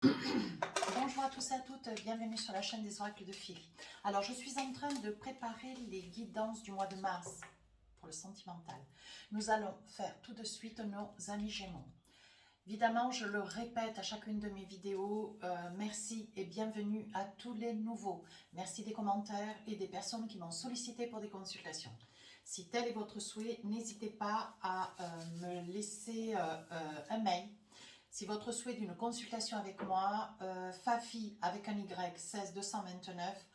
Bonjour à tous et à toutes, bienvenue sur la chaîne des oracles de Philly. Alors je suis en train de préparer les guidances du mois de mars pour le sentimental. Nous allons faire tout de suite nos amis Gémeaux. Évidemment, je le répète à chacune de mes vidéos, merci et bienvenue à tous les nouveaux. Merci des commentaires et des personnes qui m'ont sollicité pour des consultations. Si tel est votre souhait, n'hésitez pas à me laisser un mail. Si votre souhait d'une consultation avec moi, fafi avec un y 16229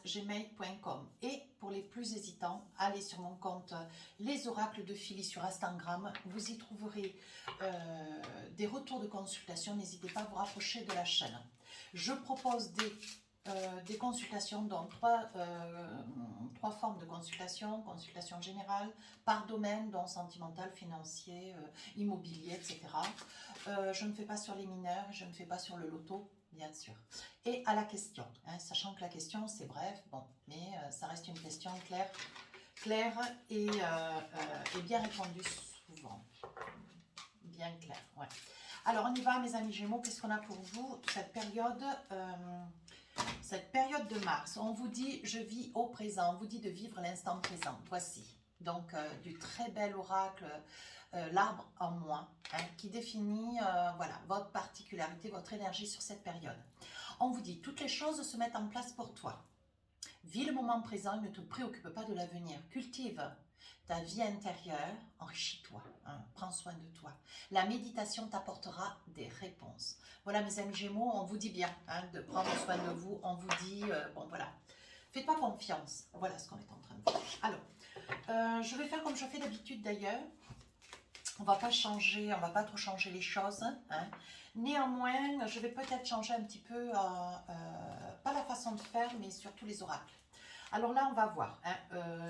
@gmail.com. Et pour les plus hésitants, allez sur mon compte Les Oracles de Philly sur Instagram. Vous y trouverez des retours de consultation. N'hésitez pas à vous rapprocher de la chaîne. Je propose des consultations dans trois formes de consultation. Consultation générale, par domaine, dont sentimental, financier, immobilier, etc. Je ne fais pas sur les mineurs, je ne fais pas sur le loto, bien sûr. Et à la question, hein, sachant que la question c'est bref, bon, mais ça reste une question claire et bien répondue souvent. Bien claire, ouais. Alors on y va mes amis Gémeaux, qu'est-ce qu'on a pour vous cette période de mars? On vous dit je vis au présent, on vous dit de vivre l'instant présent, voici. Donc du très bel oracle, l'arbre en moi, hein, qui définit voilà, votre particularité, votre énergie sur cette période. On vous dit toutes les choses se mettent en place pour toi. Vis le moment présent et ne te préoccupe pas de l'avenir. Cultive ta vie intérieure, enrichis-toi, hein, prends soin de toi. La méditation t'apportera des réponses. Voilà mes amis Gémeaux, on vous dit bien hein, de prendre soin de vous, on vous dit, bon voilà, faites-moi confiance. Voilà ce qu'on est en train de faire. Alors, je vais faire comme je fais d'habitude d'ailleurs. On va pas changer, on va pas trop changer les choses. Hein. Néanmoins, je vais peut-être changer un petit peu, pas la façon de faire, mais surtout les oracles. Alors là, on va voir. Hein.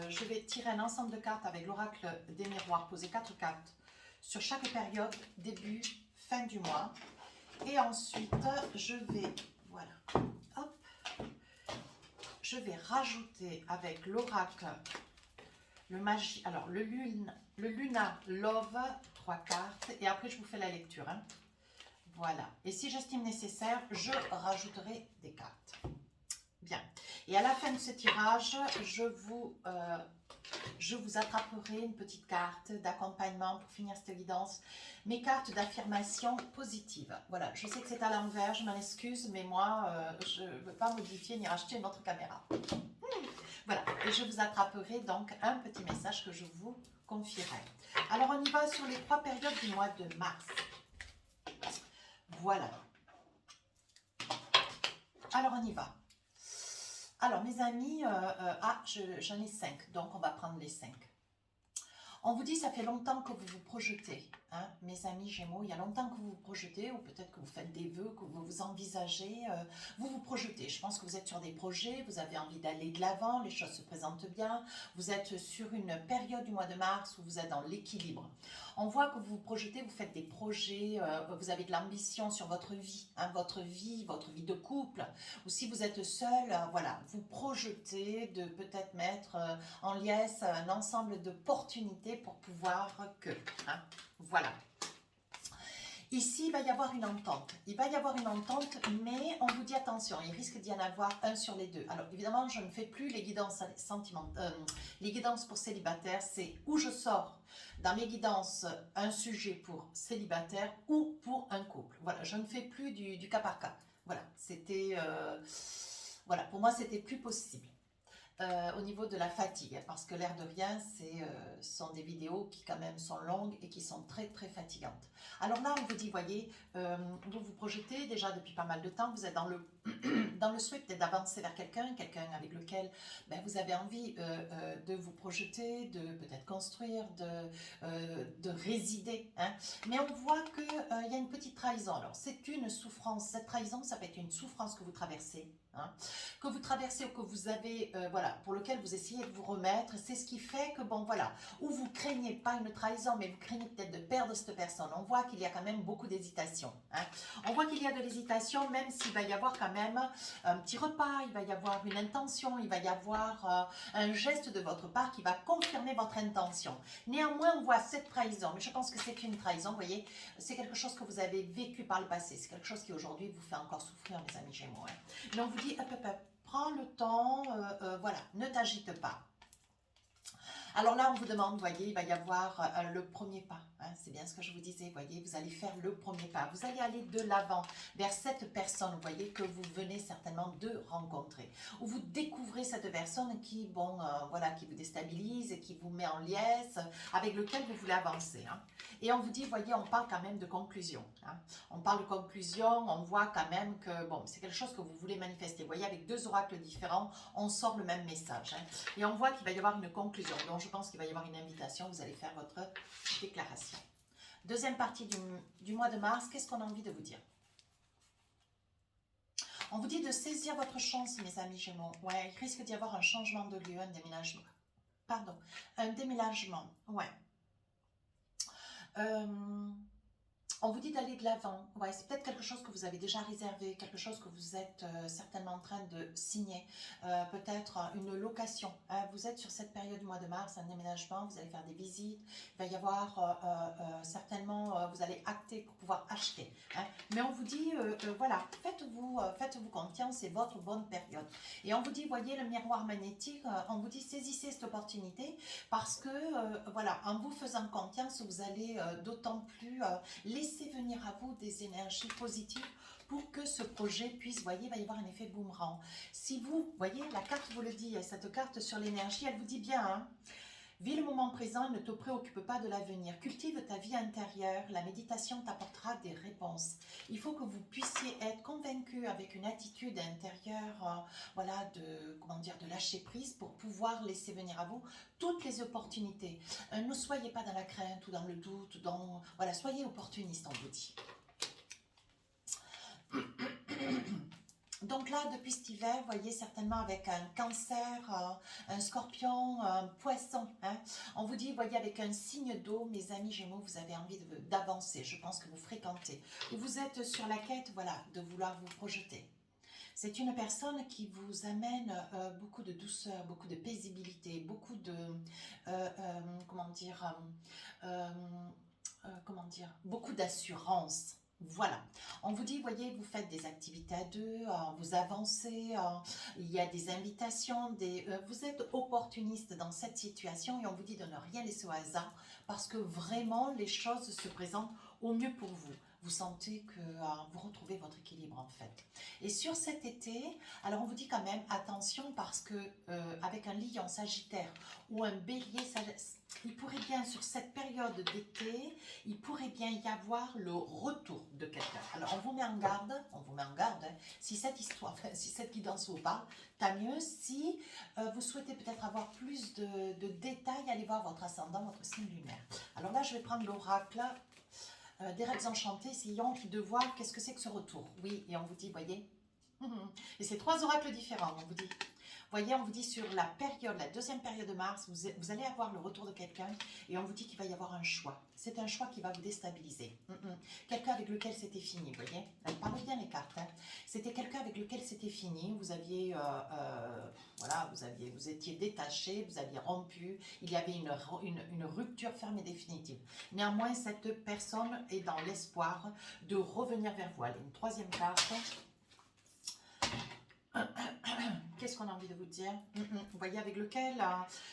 Je vais tirer un ensemble de cartes avec l'oracle des miroirs, poser 4 cartes sur chaque période, début, fin du mois. Et ensuite, je vais, voilà, hop, je vais rajouter avec l'oracle, le magie, alors le Luna Love, 3 cartes. Et après, je vous fais la lecture. Hein. Voilà. Et si j'estime nécessaire, je rajouterai des cartes. Bien. Et à la fin de ce tirage, je vous attraperai une petite carte d'accompagnement pour finir cette guidance. Mes cartes d'affirmation positive. Voilà, je sais que c'est à l'envers, je m'en excuse, mais moi, je ne veux pas modifier ni racheter une autre caméra. Voilà, et je vous attraperai donc un petit message que je vous confierai. Alors, on y va sur les 3 périodes du mois de mars. Voilà. Alors, on y va. Alors, mes amis, j'en ai 5, donc on va prendre les 5. On vous dit, ça fait longtemps que vous vous projetez, hein, mes amis Gémeaux, il y a longtemps que vous vous projetez, ou peut-être que vous faites des vœux, que vous vous envisagez, vous vous projetez. Je pense que vous êtes sur des projets, vous avez envie d'aller de l'avant, les choses se présentent bien, vous êtes sur une période du mois de mars où vous êtes dans l'équilibre. On voit que vous vous projetez, vous faites des projets, vous avez de l'ambition sur votre vie, hein, votre vie de couple, ou si vous êtes seul, voilà, vous projetez de peut-être mettre en liesse un ensemble d'opportunités pour pouvoir que, hein, voilà. Ici, il va y avoir une entente. Il va y avoir une entente, mais on vous dit attention, il risque d'y en avoir un sur les deux. Alors, évidemment, je ne fais plus les guidances sentimentales, les guidances pour célibataires, c'est où je sors dans mes guidances un sujet pour célibataire ou pour un couple. Voilà, je ne fais plus du cas par cas. Voilà, c'était, voilà, pour moi, c'était plus possible. Au niveau de la fatigue, parce que l'air de rien, ce sont des vidéos qui quand même sont longues et qui sont très très fatigantes. Alors là, on vous dit, voyez, vous vous projetez déjà depuis pas mal de temps, vous êtes dans le, dans le souhait peut-être d'avancer vers quelqu'un avec lequel ben, vous avez envie de vous projeter, de peut-être construire, de résider. Hein. Mais on voit qu'il y a une petite trahison. Alors c'est une souffrance, cette trahison, ça peut être une souffrance que vous traversez. Hein, que vous traversez ou que vous avez, voilà, pour lequel vous essayez de vous remettre, c'est ce qui fait que, bon, voilà, ou vous craignez pas une trahison, mais vous craignez peut-être de perdre cette personne. On voit qu'il y a quand même beaucoup d'hésitation. Hein. On voit qu'il y a de l'hésitation, même s'il va y avoir quand même un petit repas, il va y avoir une intention, il va y avoir un geste de votre part qui va confirmer votre intention. Néanmoins, on voit cette trahison, mais je pense que c'est une trahison, vous voyez, c'est quelque chose que vous avez vécu par le passé, c'est quelque chose qui aujourd'hui vous fait encore souffrir, mes amis Gémeaux. Hein. Mais on vous dit, hop, hop, hop, prends le temps, voilà, ne t'agite pas. Alors là, on vous demande, vous voyez, il va y avoir le premier pas. Hein, c'est bien ce que je vous disais, vous voyez, vous allez faire le premier pas. Vous allez aller de l'avant vers cette personne, vous voyez, que vous venez certainement de rencontrer. Ou vous découvrez cette personne qui, bon, voilà, qui vous déstabilise et qui vous met en liesse, avec lequel vous voulez avancer. Hein. Et on vous dit, vous voyez, on parle quand même de conclusion. Hein. On parle de conclusion, on voit quand même que, bon, c'est quelque chose que vous voulez manifester. Vous voyez, avec deux oracles différents, on sort le même message. Hein. Et on voit qu'il va y avoir une conclusion. Donc, je pense qu'il va y avoir une invitation. Vous allez faire votre déclaration. Deuxième partie du mois de mars, qu'est-ce qu'on a envie de vous dire? On vous dit de saisir votre chance, mes amis Gémeaux. Ouais, il risque d'y avoir un changement de lieu, un déménagement. Pardon, un déménagement. Ouais. On vous dit d'aller de l'avant. Ouais, c'est peut-être quelque chose que vous avez déjà réservé, quelque chose que vous êtes certainement en train de signer, peut-être une location. Vous êtes sur cette période du mois de mars, un déménagement, vous allez faire des visites, il va y avoir certainement, vous allez acter pour pouvoir acheter. Hein. Mais on vous dit, voilà, faites-vous confiance, c'est votre bonne période. Et on vous dit, voyez le miroir magnétique, on vous dit, saisissez cette opportunité parce que, voilà, en vous faisant confiance, vous allez d'autant plus laisser venir à vous des énergies positives pour que ce projet puisse, voyez, il va y avoir un effet boomerang. Si vous, voyez, la carte vous le dit, cette carte sur l'énergie, elle vous dit bien, hein, vis le moment présent, ne te préoccupe pas de l'avenir. Cultive ta vie intérieure, la méditation t'apportera des réponses. Il faut que vous puissiez être convaincu avec une attitude intérieure, voilà, de, comment dire, de lâcher prise pour pouvoir laisser venir à vous toutes les opportunités. Ne soyez pas dans la crainte ou dans le doute, voilà, soyez opportuniste, on vous dit. Donc là, depuis cet hiver, vous voyez certainement avec un cancer, un scorpion, un poisson. Hein, on vous dit, vous voyez, avec un signe d'eau, mes amis Gémeaux, vous avez envie d'avancer. Je pense que vous fréquentez. Ou vous êtes sur la quête, voilà, de vouloir vous projeter. C'est une personne qui vous amène beaucoup de douceur, beaucoup de paisibilité, beaucoup de, comment dire, beaucoup d'assurance. Voilà, on vous dit, voyez, vous faites des activités à deux, vous avancez, il y a des invitations, vous êtes opportuniste dans cette situation et on vous dit de ne rien laisser au hasard parce que vraiment les choses se présentent au mieux pour vous. Vous sentez que vous retrouvez votre équilibre en fait. Et sur cet été, alors on vous dit quand même attention parce que avec un lion sagittaire ou un bélier il pourrait bien, sur cette période d'été, il pourrait bien y avoir le retour de quelqu'un. Alors, on vous met en garde, hein, si cette histoire, si cette guidance vous parle, tant mieux. Si vous souhaitez peut-être avoir plus de détails, allez voir votre ascendant, votre signe lunaire. Alors là, je vais prendre l'oracle des rêves enchantés, essayons de voir qu'est-ce que c'est que ce retour. Oui, et on vous dit, voyez, et c'est 3 oracles différents, on vous dit. Voyez, on vous dit sur la période, la deuxième période de mars, vous allez avoir le retour de quelqu'un et on vous dit qu'il va y avoir un choix. C'est un choix qui va vous déstabiliser. Quelqu'un avec lequel c'était fini, vous voyez. Parlez bien les cartes. Hein. C'était quelqu'un avec lequel c'était fini. Vous aviez, voilà, vous étiez détaché, vous aviez rompu. Il y avait une rupture ferme et définitive. Néanmoins, cette personne est dans l'espoir de revenir vers vous. Allez, une troisième carte. Qu'est-ce qu'on a envie de vous dire? Vous voyez avec lequel,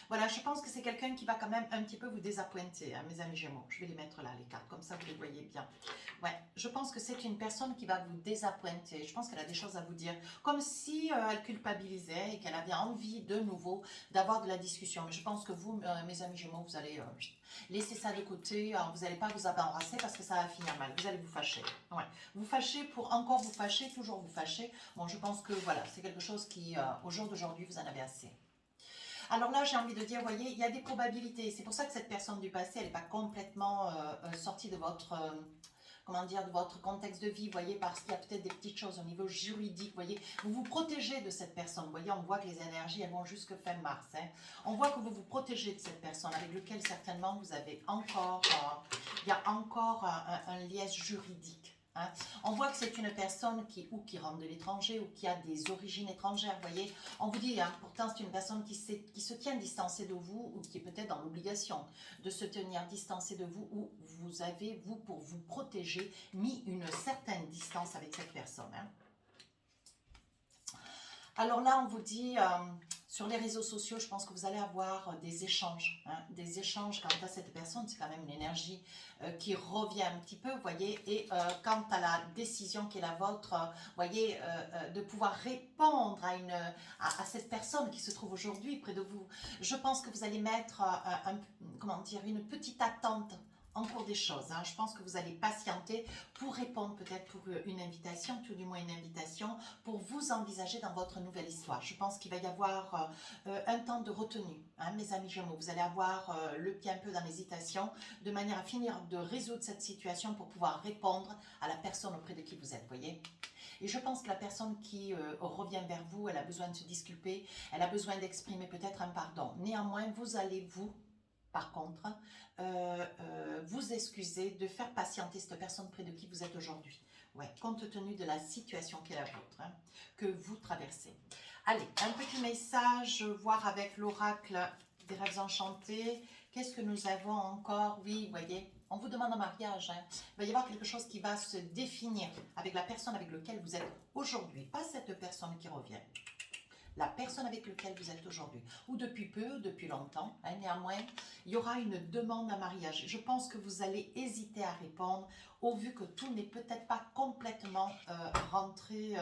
voilà, je pense que c'est quelqu'un qui va quand même un petit peu vous désappointer, hein, mes amis Gémeaux. Je vais les mettre là, les cartes, comme ça vous les voyez bien. Ouais, je pense que c'est une personne qui va vous désappointer. Je pense qu'elle a des choses à vous dire, comme si elle culpabilisait et qu'elle avait envie de nouveau d'avoir de la discussion. Mais je pense que vous, mes amis Gémeaux, vous allez laisser ça de côté. Vous n'allez pas vous embarrasser parce que ça va finir mal. Vous allez vous fâcher. Ouais. Vous fâcher pour encore vous fâcher, toujours vous fâcher. Bon, je pense que voilà, c'est quelque chose qui, au jour d'aujourd'hui, vous en avez assez. Alors là, j'ai envie de dire, vous voyez, il y a des probabilités. C'est pour ça que cette personne du passé, elle n'est pas complètement sortie de votre... comment dire, de votre contexte de vie, vous voyez, parce qu'il y a peut-être des petites choses au niveau juridique, vous voyez, vous vous protégez de cette personne, vous voyez, on voit que les énergies, elles vont jusque fin mars, hein. On voit que vous vous protégez de cette personne, avec lequel certainement vous avez encore, il y a encore un liesse juridique, Hein. On voit que c'est une personne qui rentre de l'étranger ou qui a des origines étrangères, vous voyez. On vous dit, hein, pourtant c'est une personne qui se tient distancée de vous ou qui est peut-être dans l'obligation de se tenir distancée de vous ou vous avez, vous, pour vous protéger, mis une certaine distance avec cette personne. Hein. Alors là, on vous dit, sur les réseaux sociaux, je pense que vous allez avoir des échanges. Hein, des échanges quant à cette personne, c'est quand même une énergie qui revient un petit peu, vous voyez. Et quant à la décision qui est la vôtre, vous voyez, de pouvoir répondre à cette personne qui se trouve aujourd'hui près de vous. Je pense que vous allez mettre, comment dire, une petite attente en cours des choses. Hein. Je pense que vous allez patienter pour répondre peut-être pour une invitation, tout du moins une invitation, pour vous envisager dans votre nouvelle histoire. Je pense qu'il va y avoir un temps de retenue, hein, mes amis Gémeaux. Vous allez avoir le pied un peu dans l'hésitation, de manière à finir de résoudre cette situation pour pouvoir répondre à la personne auprès de qui vous êtes, voyez. Et je pense que la personne qui revient vers vous, elle a besoin de se disculper, elle a besoin d'exprimer peut-être un pardon. Néanmoins, vous allez par contre, vous excuser de faire patienter cette personne près de qui vous êtes aujourd'hui. Ouais, compte tenu de la situation qui est la vôtre, hein, que vous traversez. Allez, un petit message, voir avec l'oracle des rêves enchantés. Qu'est-ce que nous avons encore? Oui, vous voyez, on vous demande un mariage. Hein. Il va y avoir quelque chose qui va se définir avec la personne avec laquelle vous êtes aujourd'hui. Pas cette personne qui revient. La personne avec laquelle vous êtes aujourd'hui, ou depuis peu, depuis longtemps, hein, néanmoins, il y aura une demande à mariage. Je pense que vous allez hésiter à répondre, au vu que tout n'est peut-être pas complètement rentré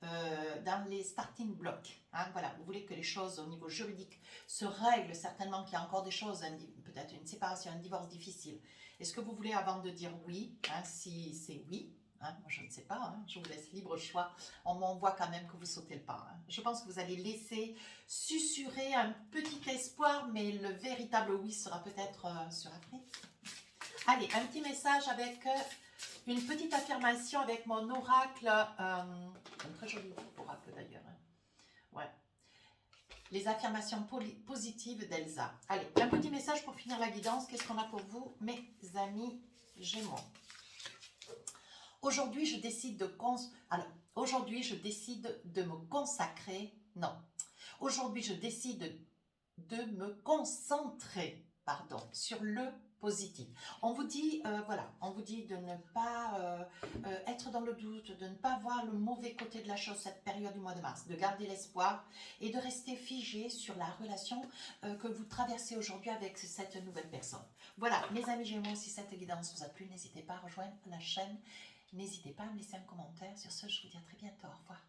dans les starting blocks. Hein, voilà, vous voulez que les choses au niveau juridique se règlent, certainement qu'il y a encore des choses, peut-être une séparation, un divorce difficile. Est-ce que vous voulez, avant de dire oui, hein, si c'est oui, hein, moi je ne sais pas, hein, je vous laisse libre choix. On m'envoie quand même que vous sautez le pas. Hein. Je pense que vous allez laisser susurrer un petit espoir, mais le véritable oui sera peut-être sur après. Allez, un petit message avec une petite affirmation avec mon oracle. Un très joli oracle d'ailleurs. Hein. Ouais. Les affirmations positives d'Elsa. Allez, un petit message pour finir la guidance. Qu'est-ce qu'on a pour vous, mes amis Gémeaux? Aujourd'hui, je décide de me consacrer. Non. Aujourd'hui, je décide de me concentrer, sur le positif. On vous dit, voilà, on vous dit de ne pas être dans le doute, de ne pas voir le mauvais côté de la chose cette période du mois de mars, de garder l'espoir et de rester figé sur la relation que vous traversez aujourd'hui avec cette nouvelle personne. Voilà, mes amis Gémeaux, si cette guidance vous a plu, n'hésitez pas à rejoindre la chaîne. N'hésitez pas à me laisser un commentaire. Sur ce, je vous dis à très bientôt. Au revoir.